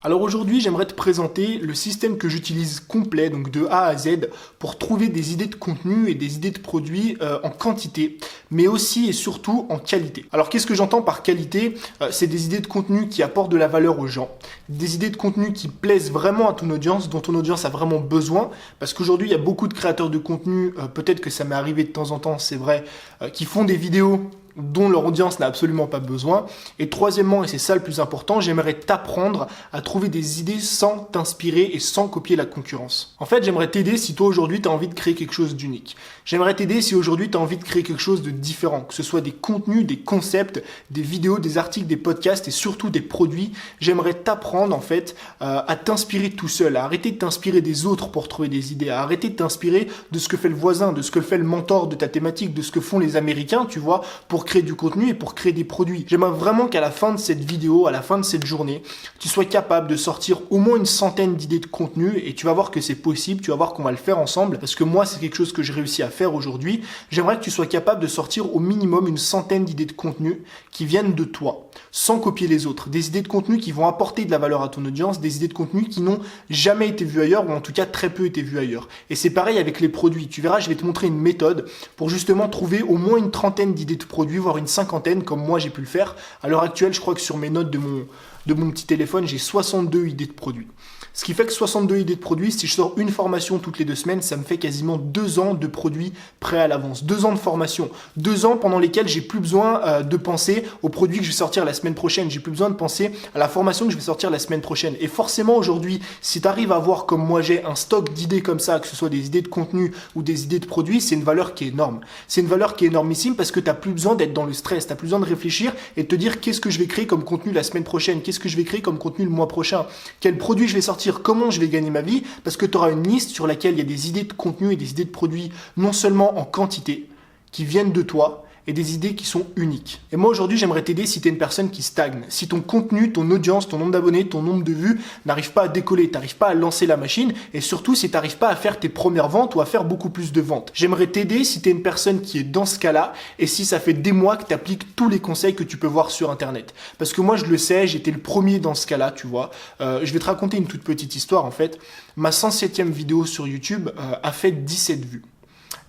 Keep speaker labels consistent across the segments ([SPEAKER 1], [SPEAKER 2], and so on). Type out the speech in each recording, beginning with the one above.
[SPEAKER 1] Alors aujourd'hui, j'aimerais te présenter le système que j'utilise complet, donc de A à Z, pour trouver des idées de contenu et des idées de produits en quantité, mais aussi et surtout en qualité. Alors qu'est-ce que j'entends par qualité? C'est des idées de contenu qui apportent de la valeur aux gens, des idées de contenu qui plaisent vraiment à ton audience, dont ton audience a vraiment besoin, parce qu'aujourd'hui, il y a beaucoup de créateurs de contenu, peut-être que ça m'est arrivé de temps en temps, c'est vrai, qui font des vidéos dont leur audience n'a absolument pas besoin. Et troisièmement, et c'est ça le plus important, j'aimerais t'apprendre à trouver des idées sans t'inspirer et sans copier la concurrence. En fait, j'aimerais t'aider si toi aujourd'hui tu as envie de créer quelque chose d'unique. J'aimerais t'aider si aujourd'hui tu as envie de créer quelque chose de différent, que ce soit des contenus, des concepts, des vidéos, des articles, des podcasts et surtout des produits. J'aimerais t'apprendre en fait à t'inspirer tout seul, à arrêter de t'inspirer des autres pour trouver des idées, à arrêter de t'inspirer de ce que fait le voisin, de ce que fait le mentor de ta thématique, de ce que font les Américains, tu vois, pour créer du contenu et pour créer des produits. J'aimerais vraiment qu'à la fin de cette vidéo, à la fin de cette journée, tu sois capable de sortir au moins une centaine d'idées de contenu et tu vas voir que c'est possible, tu vas voir qu'on va le faire ensemble parce que moi, c'est quelque chose que j'ai réussi à faire aujourd'hui. J'aimerais que tu sois capable de sortir au minimum une centaine d'idées de contenu qui viennent de toi, sans copier les autres. Des idées de contenu qui vont apporter de la valeur à ton audience, des idées de contenu qui n'ont jamais été vues ailleurs ou en tout cas très peu été vues ailleurs. Et c'est pareil avec les produits. Tu verras, je vais te montrer une méthode pour justement trouver au moins une trentaine d'idées de produits, voire une cinquantaine comme moi j'ai pu le faire. À l'heure actuelle, je crois que sur mes notes de mon petit téléphone, j'ai 62 idées de produits. Ce qui fait que 62 idées de produits, si je sors une formation toutes les 2 semaines, ça me fait quasiment 2 ans de produits prêts à l'avance. 2 ans de formation. 2 ans pendant lesquels j'ai plus besoin de penser aux produits que je vais sortir la semaine prochaine. J'ai plus besoin de penser à la formation que je vais sortir la semaine prochaine. Et forcément aujourd'hui, si tu arrives à avoir comme moi j'ai un stock d'idées comme ça, que ce soit des idées de contenu ou des idées de produits, c'est une valeur qui est énorme. C'est une valeur qui est énormissime parce que tu n'as plus besoin d'être dans le stress. Tu n'as plus besoin de réfléchir et de te dire qu'est-ce que je vais créer comme contenu la semaine prochaine, qu'est-ce que je vais créer comme contenu le mois prochain, quel produit je vais sortir, comment je vais gagner ma vie, parce que tu auras une liste sur laquelle il y a des idées de contenu et des idées de produits, non seulement en quantité, qui viennent de toi, et des idées qui sont uniques. Et moi aujourd'hui, j'aimerais t'aider si tu es une personne qui stagne, si ton contenu, ton audience, ton nombre d'abonnés, ton nombre de vues n'arrive pas à décoller, tu n'arrives pas à lancer la machine, et surtout si tu n'arrives pas à faire tes premières ventes ou à faire beaucoup plus de ventes. J'aimerais t'aider si tu es une personne qui est dans ce cas-là, et si ça fait des mois que tu appliques tous les conseils que tu peux voir sur Internet. Parce que moi, je le sais, j'étais le premier dans ce cas-là, tu vois. Je vais te raconter une toute petite histoire, en fait. Ma 107e vidéo sur YouTube a fait 17 vues.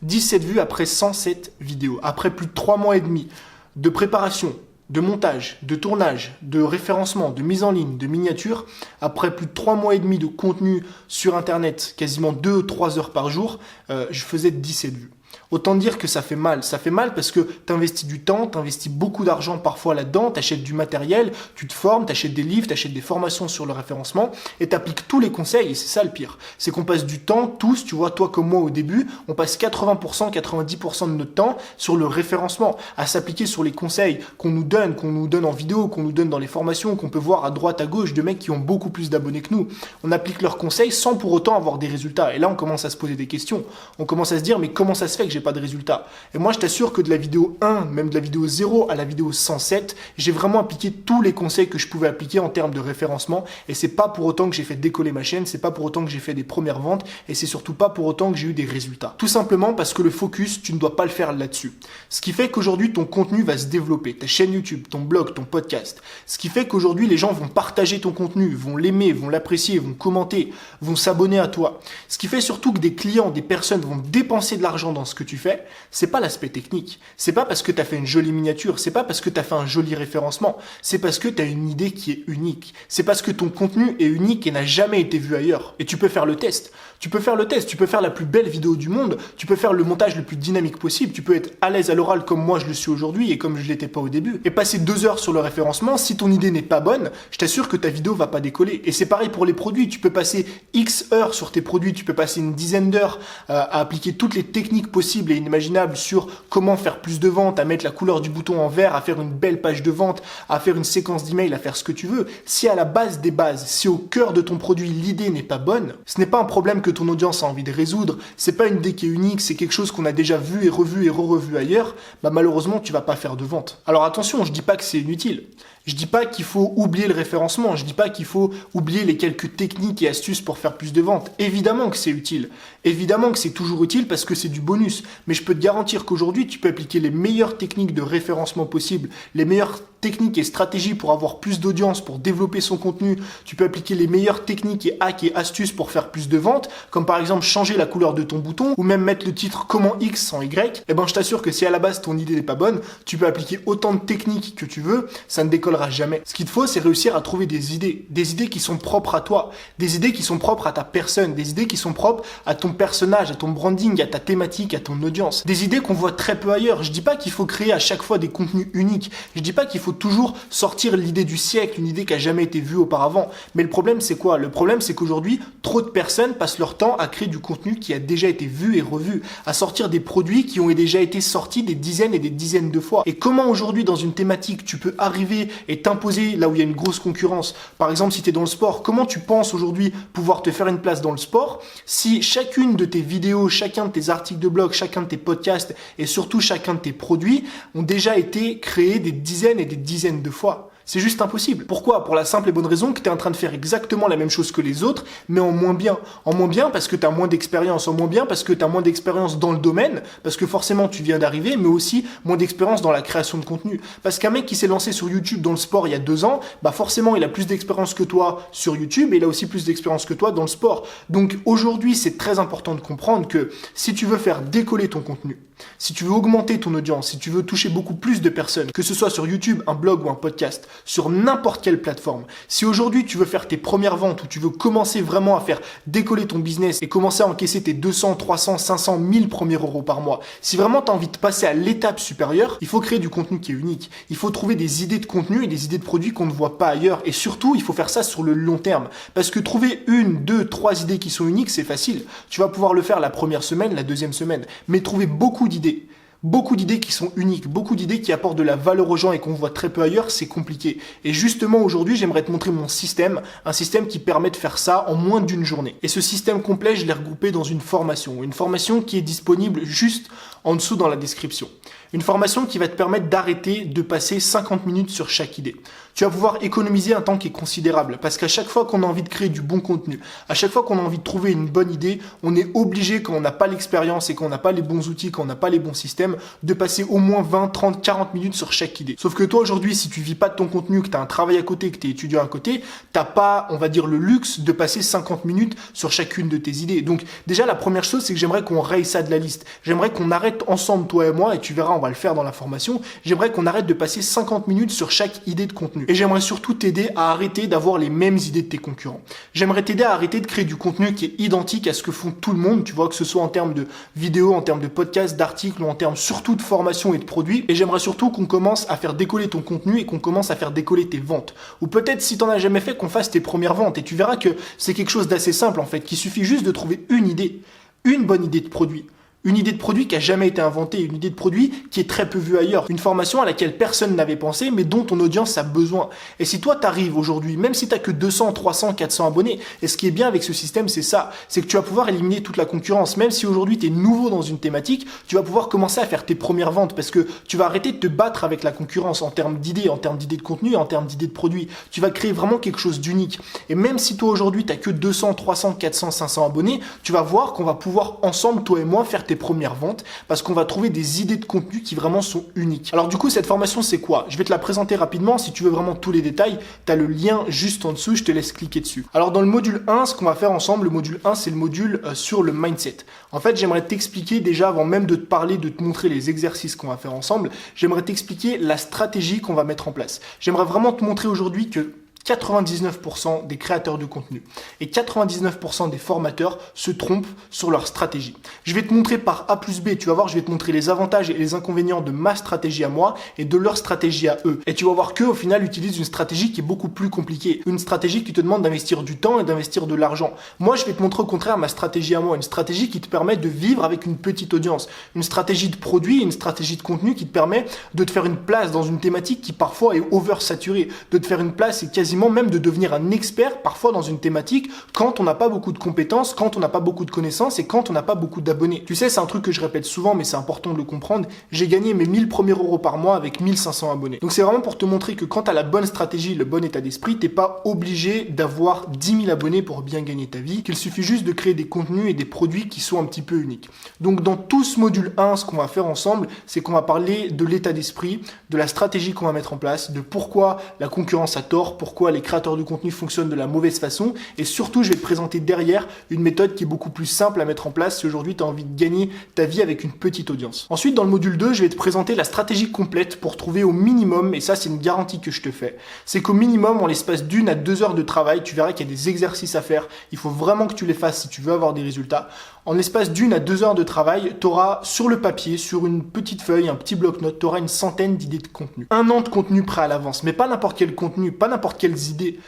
[SPEAKER 1] 17 vues après 107 vidéos, après plus de 3 mois et demi de préparation, de montage, de tournage, de référencement, de mise en ligne, de miniature, après plus de 3 mois et demi de contenu sur Internet, quasiment 2-3 heures par jour, je faisais 17 vues. Autant dire que ça fait mal. Ça fait mal parce que tu investis du temps, tu investis beaucoup d'argent parfois là-dedans, tu achètes du matériel, tu te formes, tu achètes des livres, tu achètes des formations sur le référencement et tu appliques tous les conseils. Et c'est ça le pire. C'est qu'on passe du temps, tous, tu vois, toi comme moi au début, on passe 80%, 90% de notre temps sur le référencement, à s'appliquer sur les conseils qu'on nous donne en vidéo, qu'on nous donne dans les formations, qu'on peut voir à droite, à gauche de mecs qui ont beaucoup plus d'abonnés que nous. On applique leurs conseils sans pour autant avoir des résultats. Et là, on commence à se poser des questions. On commence à se dire, mais comment ça se fait que j'ai pas de résultats? Et moi, je t'assure que de la vidéo 1, même de la vidéo 0 à la vidéo 107, j'ai vraiment appliqué tous les conseils que je pouvais appliquer en termes de référencement. Et c'est pas pour autant que j'ai fait décoller ma chaîne, c'est pas pour autant que j'ai fait des premières ventes, et c'est surtout pas pour autant que j'ai eu des résultats. Tout simplement parce que le focus, tu ne dois pas le faire là-dessus. Ce qui fait qu'aujourd'hui, ton contenu va se développer, ta chaîne YouTube, ton blog, ton podcast. Ce qui fait qu'aujourd'hui, les gens vont partager ton contenu, vont l'aimer, vont l'apprécier, vont commenter, vont s'abonner à toi. Ce qui fait surtout que des clients, des personnes vont dépenser de l'argent dans ce que tu fais, c'est pas l'aspect technique. C'est pas parce que tu as fait une jolie miniature, c'est pas parce que tu as fait un joli référencement, c'est parce que tu as une idée qui est unique. C'est parce que ton contenu est unique et n'a jamais été vu ailleurs. Et tu peux faire le test. Tu peux faire le test, tu peux faire la plus belle vidéo du monde, tu peux faire le montage le plus dynamique possible, tu peux être à l'aise à l'oral comme moi je le suis aujourd'hui et comme je l'étais pas au début. Et passer 2 heures sur le référencement, si ton idée n'est pas bonne, je t'assure que ta vidéo va pas décoller. Et c'est pareil pour les produits, tu peux passer X heures sur tes produits, tu peux passer une dizaine d'heures à appliquer toutes les techniques possibles et inimaginables sur comment faire plus de ventes, à mettre la couleur du bouton en vert, à faire une belle page de vente, à faire une séquence d'emails, à faire ce que tu veux. Si à la base des bases, si au cœur de ton produit l'idée n'est pas bonne, ce n'est pas un problème que ton audience a envie de résoudre, c'est pas une idée qui est unique, c'est quelque chose qu'on a déjà vu et revu et re-revu ailleurs, bah malheureusement tu vas pas faire de vente. Alors attention, je dis pas que c'est inutile. Je dis pas qu'il faut oublier le référencement, je dis pas qu'il faut oublier les quelques techniques et astuces pour faire plus de ventes. Évidemment que c'est utile. Évidemment que c'est toujours utile parce que c'est du bonus. Mais je peux te garantir qu'aujourd'hui, tu peux appliquer les meilleures techniques de référencement possibles, les meilleures techniques et stratégies pour avoir plus d'audience, pour développer son contenu. Tu peux appliquer les meilleures techniques et hacks et astuces pour faire plus de ventes, comme par exemple changer la couleur de ton bouton ou même mettre le titre comment X sans Y. Eh ben, je t'assure que si à la base ton idée n'est pas bonne, tu peux appliquer autant de techniques que tu veux, ça ne décollera jamais. Ce qu'il te faut, c'est réussir à trouver des idées qui sont propres à toi, des idées qui sont propres à ta personne, des idées qui sont propres à ton personnage, à ton branding, à ta thématique, à ton audience. Des idées qu'on voit très peu ailleurs. Je dis pas qu'il faut créer à chaque fois des contenus uniques. Je dis pas qu'il faut toujours sortir l'idée du siècle, une idée qui a jamais été vue auparavant. Mais le problème, c'est quoi? Le problème, c'est qu'aujourd'hui, trop de personnes passent leur temps à créer du contenu qui a déjà été vu et revu, à sortir des produits qui ont déjà été sortis des dizaines et des dizaines de fois. Et comment aujourd'hui, dans une thématique, tu peux arriver et t'imposer là où il y a une grosse concurrence? Par exemple, si tu es dans le sport, comment tu penses aujourd'hui pouvoir te faire une place dans le sport si chacune de tes vidéos, chacun de tes articles de blog, chacun de tes podcasts et surtout chacun de tes produits ont déjà été créés des dizaines et des dizaines de fois? C'est juste impossible. Pourquoi? Pour la simple et bonne raison que tu es en train de faire exactement la même chose que les autres, mais en moins bien. En moins bien parce que tu as moins d'expérience, en moins bien parce que tu as moins d'expérience dans le domaine, parce que forcément tu viens d'arriver, mais aussi moins d'expérience dans la création de contenu. Parce qu'un mec qui s'est lancé sur YouTube dans le sport il y a 2 ans, bah forcément il a plus d'expérience que toi sur YouTube et il a aussi plus d'expérience que toi dans le sport. Donc aujourd'hui, c'est très important de comprendre que si tu veux faire décoller ton contenu, si tu veux augmenter ton audience, si tu veux toucher beaucoup plus de personnes, que ce soit sur YouTube, un blog ou un podcast, sur n'importe quelle plateforme, si aujourd'hui tu veux faire tes premières ventes ou tu veux commencer vraiment à faire décoller ton business et commencer à encaisser tes 200, 300, 500, 1000 premiers euros par mois, si vraiment tu as envie de passer à l'étape supérieure, il faut créer du contenu qui est unique. Il faut trouver des idées de contenu et des idées de produits qu'on ne voit pas ailleurs. Et surtout, il faut faire ça sur le long terme. Parce que trouver 1, 2, 3 idées qui sont uniques, c'est facile. Tu vas pouvoir le faire la première semaine, la deuxième semaine. Mais trouver beaucoup d'idées qui sont uniques, beaucoup d'idées qui apportent de la valeur aux gens et qu'on voit très peu ailleurs, c'est compliqué. Et justement aujourd'hui, j'aimerais te montrer mon système, un système qui permet de faire ça en moins d'une journée. Et ce système complet, je l'ai regroupé dans une formation qui est disponible juste en dessous dans la description. Une formation qui va te permettre d'arrêter de passer 50 minutes sur chaque idée. Tu vas pouvoir économiser un temps qui est considérable parce qu'à chaque fois qu'on a envie de créer du bon contenu, à chaque fois qu'on a envie de trouver une bonne idée, on est obligé, quand on n'a pas l'expérience et qu'on n'a pas les bons outils, quand on n'a pas les bons systèmes, de passer au moins 20, 30, 40 minutes sur chaque idée. Sauf que toi aujourd'hui, si tu vis pas de ton contenu, que tu as un travail à côté, que tu es étudiant à côté, t'as pas, on va dire, le luxe de passer 50 minutes sur chacune de tes idées. Donc déjà, la première chose, c'est que j'aimerais qu'on raye ça de la liste. J'aimerais qu'on arrête ensemble, toi et moi, et tu verras, on va le faire dans la formation, j'aimerais qu'on arrête de passer 50 minutes sur chaque idée de contenu. Et j'aimerais surtout t'aider à arrêter d'avoir les mêmes idées de tes concurrents. J'aimerais t'aider à arrêter de créer du contenu qui est identique à ce que font tout le monde, tu vois, que ce soit en termes de vidéos, en termes de podcasts, d'articles, ou en termes surtout de formation et de produits. Et j'aimerais surtout qu'on commence à faire décoller ton contenu et qu'on commence à faire décoller tes ventes. Ou peut-être, si t'en as jamais fait, qu'on fasse tes premières ventes. Et tu verras que c'est quelque chose d'assez simple, en fait, qu'il suffit juste de trouver une idée, une bonne idée de produit. Une idée de produit qui a jamais été inventée, une idée de produit qui est très peu vue ailleurs, une formation à laquelle personne n'avait pensé mais dont ton audience a besoin. Et si toi t'arrives aujourd'hui, même si t'as que 200, 300, 400 abonnés, et ce qui est bien avec ce système c'est ça, c'est que tu vas pouvoir éliminer toute la concurrence. Même si aujourd'hui t'es nouveau dans une thématique, tu vas pouvoir commencer à faire tes premières ventes parce que tu vas arrêter de te battre avec la concurrence en termes d'idées de contenu et en termes d'idées de produits. Tu vas créer vraiment quelque chose d'unique. Et même si toi aujourd'hui t'as que 200, 300, 400, 500 abonnés, tu vas voir qu'on va pouvoir ensemble, toi et moi, faire tes premières ventes parce qu'on va trouver des idées de contenu qui vraiment sont uniques. Alors du coup, cette formation, c'est quoi? Je vais te la présenter rapidement. Si tu veux vraiment tous les détails, tu as le lien juste en dessous. Je te laisse cliquer dessus. Alors dans le module 1, ce qu'on va faire ensemble, le module 1, c'est le module sur le mindset. En fait, j'aimerais t'expliquer déjà, avant même de te parler, de te montrer les exercices qu'on va faire ensemble, j'aimerais t'expliquer la stratégie qu'on va mettre en place. J'aimerais vraiment te montrer aujourd'hui que 99% des créateurs de contenu et 99% des formateurs se trompent sur leur stratégie. Je vais te montrer par A plus B, tu vas voir, je vais te montrer les avantages et les inconvénients de ma stratégie à moi et de leur stratégie à eux. Et tu vas voir qu'eux, au final, utilisent une stratégie qui est beaucoup plus compliquée. Une stratégie qui te demande d'investir du temps et d'investir de l'argent. Moi, je vais te montrer au contraire ma stratégie à moi, une stratégie qui te permet de vivre avec une petite audience. Une stratégie de produit, une stratégie de contenu qui te permet de te faire une place dans une thématique qui parfois est oversaturée, de te faire une place et quasiment facilement même de devenir un expert parfois dans une thématique quand on n'a pas beaucoup de compétences, quand on n'a pas beaucoup de connaissances et quand on n'a pas beaucoup d'abonnés. Tu sais, c'est un truc que je répète souvent, mais c'est important de le comprendre. J'ai gagné mes 1000 premiers euros par mois avec 1500 abonnés. Donc c'est vraiment pour te montrer que quand tu as la bonne stratégie, le bon état d'esprit, t'es pas obligé d'avoir 10 000 abonnés pour bien gagner ta vie, qu'il suffit juste de créer des contenus et des produits qui sont un petit peu uniques. Donc dans tout ce module 1, ce qu'on va faire ensemble, c'est qu'on va parler de l'état d'esprit, de la stratégie qu'on va mettre en place, de pourquoi la concurrence a tort, pourquoi les créateurs de contenu fonctionnent de la mauvaise façon, et surtout je vais te présenter derrière une méthode qui est beaucoup plus simple à mettre en place si aujourd'hui tu as envie de gagner ta vie avec une petite audience. Ensuite, dans le module 2, je vais te présenter la stratégie complète pour trouver au minimum, et ça c'est une garantie que je te fais, c'est qu'au minimum, en l'espace d'1 à 2 heures de travail, tu verras qu'il y a des exercices à faire, il faut vraiment que tu les fasses si tu veux avoir des résultats. En l'espace d'1 à 2 heures de travail, tu auras sur le papier, sur une petite feuille, un petit bloc-notes, tu auras une centaine d'idées de contenu. 1 an de contenu prêt à l'avance, mais pas n'importe quel contenu, pas n'importe quelles idées.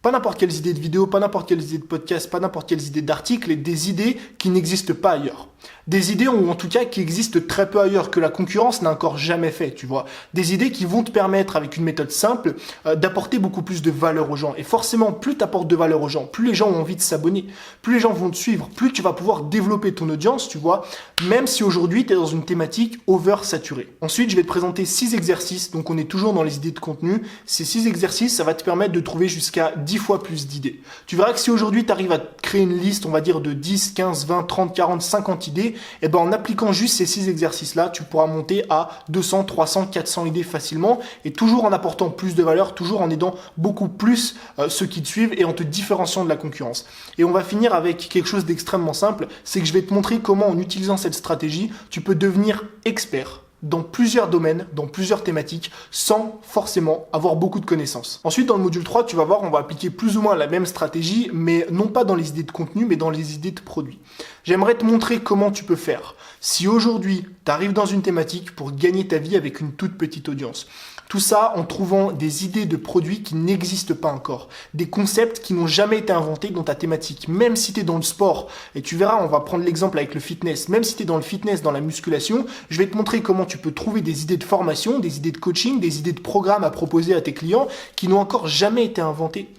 [SPEAKER 1] Pas n'importe quelles idées de vidéos, pas n'importe quelles idées de podcasts, pas n'importe quelles idées d'articles, et des idées qui n'existent pas ailleurs. Des idées, ou en tout cas qui existent très peu ailleurs, que la concurrence n'a encore jamais fait, tu vois. Des idées qui vont te permettre, avec une méthode simple, d'apporter beaucoup plus de valeur aux gens. Et forcément, plus tu apportes de valeur aux gens, plus les gens ont envie de s'abonner, plus les gens vont te suivre, plus tu vas pouvoir développer ton audience, tu vois, même si aujourd'hui tu es dans une thématique oversaturée. Ensuite, je vais te présenter 6 exercices, donc on est toujours dans les idées de contenu. Ces 6 exercices, ça va te permettre de trouver jusqu'à 10 fois plus d'idées. Tu verras que si aujourd'hui tu arrives à créer une liste, on va dire de 10, 15, 20, 30, 40, 50 idées, et ben en appliquant juste ces 6 exercices-là, tu pourras monter à 200, 300, 400 idées facilement, et toujours en apportant plus de valeur, toujours en aidant beaucoup plus ceux qui te suivent et en te différenciant de la concurrence. Et on va finir avec quelque chose d'extrêmement simple, c'est que je vais te montrer comment en utilisant cette stratégie, tu peux devenir expert dans plusieurs domaines, dans plusieurs thématiques, sans forcément avoir beaucoup de connaissances. Ensuite, dans le module 3, tu vas voir, on va appliquer plus ou moins la même stratégie, mais non pas dans les idées de contenu, mais dans les idées de produits. J'aimerais te montrer comment tu peux faire. Si aujourd'hui, tu arrives dans une thématique pour gagner ta vie avec une toute petite audience. Tout ça en trouvant des idées de produits qui n'existent pas encore. Des concepts qui n'ont jamais été inventés dans ta thématique. Même si tu es dans le sport, et tu verras, on va prendre l'exemple avec le fitness. Même si tu es dans le fitness, dans la musculation, je vais te montrer comment tu peux trouver des idées de formation, des idées de coaching, des idées de programmes à proposer à tes clients qui n'ont encore jamais été inventés.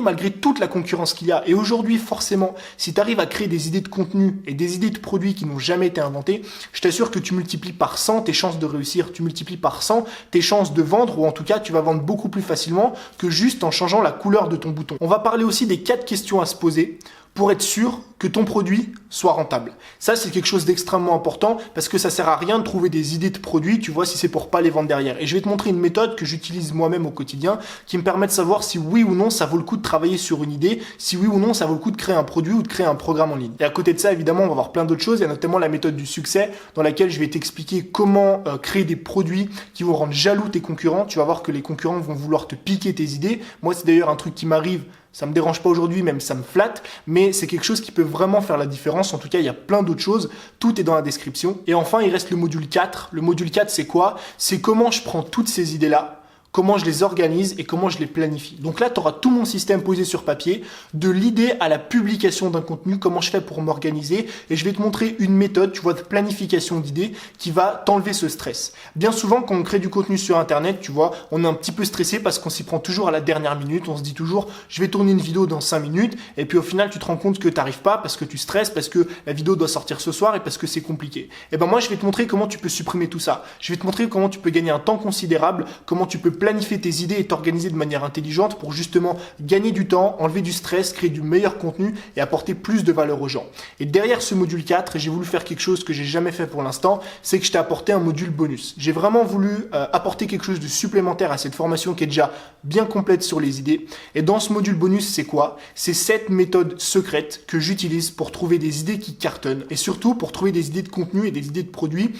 [SPEAKER 1] Malgré toute la concurrence qu'il y a. Et aujourd'hui, forcément, si tu arrives à créer des idées de contenu et des idées de produits qui n'ont jamais été inventés, je t'assure que tu multiplies par 100 tes chances de réussir, tu multiplies par 100 tes chances de vendre, ou en tout cas, tu vas vendre beaucoup plus facilement que juste en changeant la couleur de ton bouton. On va parler aussi des 4 questions à se poser pour être sûr que ton produit soit rentable. Ça, c'est quelque chose d'extrêmement important parce que ça sert à rien de trouver des idées de produits, tu vois, si c'est pour pas les vendre derrière. Et je vais te montrer une méthode que j'utilise moi-même au quotidien qui me permet de savoir si oui ou non ça vaut le coup de travailler sur une idée, si oui ou non ça vaut le coup de créer un produit ou de créer un programme en ligne. Et à côté de ça, évidemment, on va voir plein d'autres choses. Il y a notamment la méthode du succès dans laquelle je vais t'expliquer comment créer des produits qui vont rendre jaloux tes concurrents. Tu vas voir que les concurrents vont vouloir te piquer tes idées. Moi, c'est d'ailleurs un truc qui m'arrive. Ça me dérange pas aujourd'hui, même ça me flatte, mais c'est quelque chose qui peut vraiment faire la différence. En tout cas, il y a plein d'autres choses. Tout est dans la description. Et enfin, il reste le module 4. Le module 4, c'est quoi? C'est comment je prends toutes ces idées-là, comment je les organise et comment je les planifie. Donc là, tu auras tout mon système posé sur papier, de l'idée à la publication d'un contenu, comment je fais pour m'organiser, et je vais te montrer une méthode, tu vois, de planification d'idées qui va t'enlever ce stress. Bien souvent, quand on crée du contenu sur Internet, tu vois, on est un petit peu stressé parce qu'on s'y prend toujours à la dernière minute, on se dit toujours, je vais tourner une vidéo dans 5 minutes, et puis au final, tu te rends compte que tu n'arrives pas parce que tu stresses, parce que la vidéo doit sortir ce soir et parce que c'est compliqué. Et ben moi, je vais te montrer comment tu peux supprimer tout ça. Je vais te montrer comment tu peux gagner un temps considérable, comment tu peux planifier tes idées et t'organiser de manière intelligente pour justement gagner du temps, enlever du stress, créer du meilleur contenu et apporter plus de valeur aux gens. Et derrière ce module 4, j'ai voulu faire quelque chose que j'ai jamais fait pour l'instant, c'est que je t'ai apporté un module bonus. J'ai vraiment voulu apporter quelque chose de supplémentaire à cette formation qui est déjà bien complète sur les idées. Et dans ce module bonus, c'est quoi? C'est 7 méthodes secrètes que j'utilise pour trouver des idées qui cartonnent et surtout pour trouver des idées de contenu et des idées de produits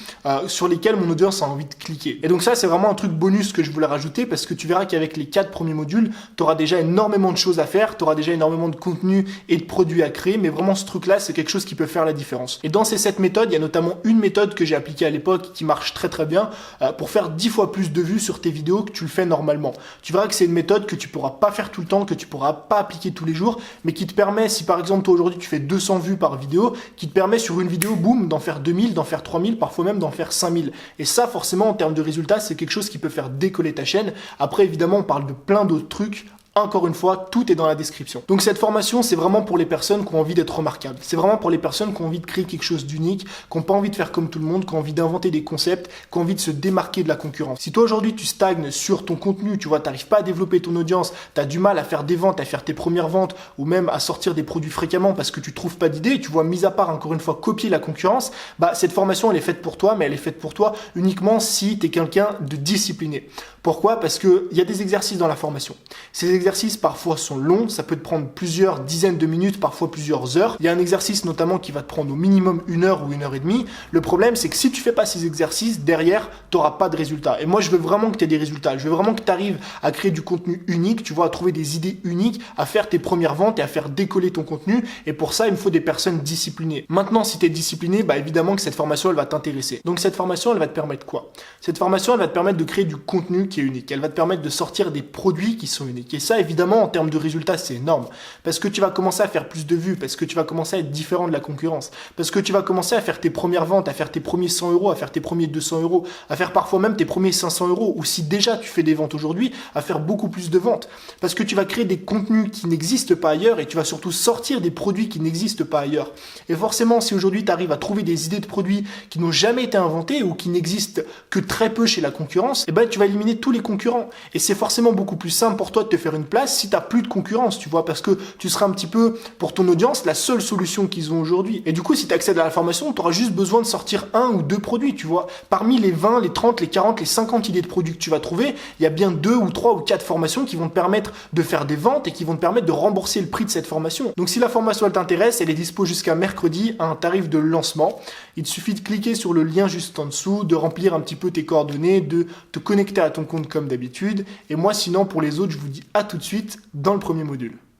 [SPEAKER 1] sur lesquels mon audience a envie de cliquer. Et donc ça, c'est vraiment un truc bonus que je voulais rajouter parce que tu verras qu'avec les 4 premiers modules, tu auras déjà énormément de choses à faire, tu auras déjà énormément de contenu et de produits à créer, mais vraiment ce truc-là, c'est quelque chose qui peut faire la différence. Et dans ces 7 méthodes, il y a notamment une méthode que j'ai appliquée à l'époque qui marche très très bien pour faire 10 fois plus de vues sur tes vidéos que tu le fais normalement. Tu verras que c'est une méthode que tu pourras pas faire tout le temps, que tu pourras pas appliquer tous les jours, mais qui te permet, si par exemple toi aujourd'hui tu fais 200 vues par vidéo, qui te permet sur une vidéo, boum, d'en faire 2000, d'en faire 3000, parfois même d'en faire 5000. Et ça, forcément, en termes de résultats, c'est quelque chose qui peut faire décoller ta chaîne chaîne. Après, évidemment, on parle de plein d'autres trucs. Encore une fois, tout est dans la description. Donc cette formation, c'est vraiment pour les personnes qui ont envie d'être remarquables. C'est vraiment pour les personnes qui ont envie de créer quelque chose d'unique, qui n'ont pas envie de faire comme tout le monde, qui ont envie d'inventer des concepts, qui ont envie de se démarquer de la concurrence. Si toi aujourd'hui tu stagnes sur ton contenu, tu vois, t'arrives pas à développer ton audience, tu as du mal à faire des ventes, à faire tes premières ventes ou même à sortir des produits fréquemment parce que tu trouves pas d'idées, tu vois, mis à part encore une fois copier la concurrence, bah cette formation elle est faite pour toi, mais elle est faite pour toi uniquement si tu es quelqu'un de discipliné. Pourquoi? Parce que il y a des exercices dans la formation. Ces exercices parfois sont longs, ça peut te prendre plusieurs dizaines de minutes, parfois plusieurs heures. Il y a un exercice notamment qui va te prendre au minimum 1 heure ou 1 heure et demie. Le problème, c'est que si tu fais pas ces exercices, derrière, tu n'auras pas de résultats. Et moi, je veux vraiment que tu aies des résultats. Je veux vraiment que tu arrives à créer du contenu unique, tu vois, à trouver des idées uniques, à faire tes premières ventes et à faire décoller ton contenu. Et pour ça, il me faut des personnes disciplinées. Maintenant, si tu es discipliné, bah évidemment que cette formation, elle va t'intéresser. Donc cette formation, elle va te permettre quoi? Cette formation, elle va te permettre de créer du contenu qui est unique. Elle va te permettre de sortir des produits qui sont uniques. Et ça, évidemment, en termes de résultats, c'est énorme. Parce que tu vas commencer à faire plus de vues, parce que tu vas commencer à être différent de la concurrence, parce que tu vas commencer à faire tes premières ventes, à faire tes premiers 100 euros, à faire tes premiers 200 euros, à faire parfois même tes premiers 500 euros, ou si déjà tu fais des ventes aujourd'hui, à faire beaucoup plus de ventes. Parce que tu vas créer des contenus qui n'existent pas ailleurs et tu vas surtout sortir des produits qui n'existent pas ailleurs. Et forcément, si aujourd'hui tu arrives à trouver des idées de produits qui n'ont jamais été inventés ou qui n'existent que très peu chez la concurrence, eh ben, tu vas éliminer tous les concurrents. Et c'est forcément beaucoup plus simple pour toi de te faire une place si tu n'as plus de concurrence, tu vois, parce que tu seras un petit peu, pour ton audience, la seule solution qu'ils ont aujourd'hui. Et du coup, si tu accèdes à la formation, tu auras juste besoin de sortir 1 ou 2 produits, tu vois. Parmi les 20, les 30, les 40, les 50 idées de produits que tu vas trouver, il y a bien 2 ou 3 ou 4 formations qui vont te permettre de faire des ventes et qui vont te permettre de rembourser le prix de cette formation. Donc si la formation elle t'intéresse, elle est dispo jusqu'à mercredi à un tarif de lancement. Il te suffit de cliquer sur le lien juste en dessous, de remplir un petit peu tes coordonnées, de te connecter à ton compte comme d'habitude. Et moi, sinon, pour les autres, je vous dis à tout de suite dans le premier module.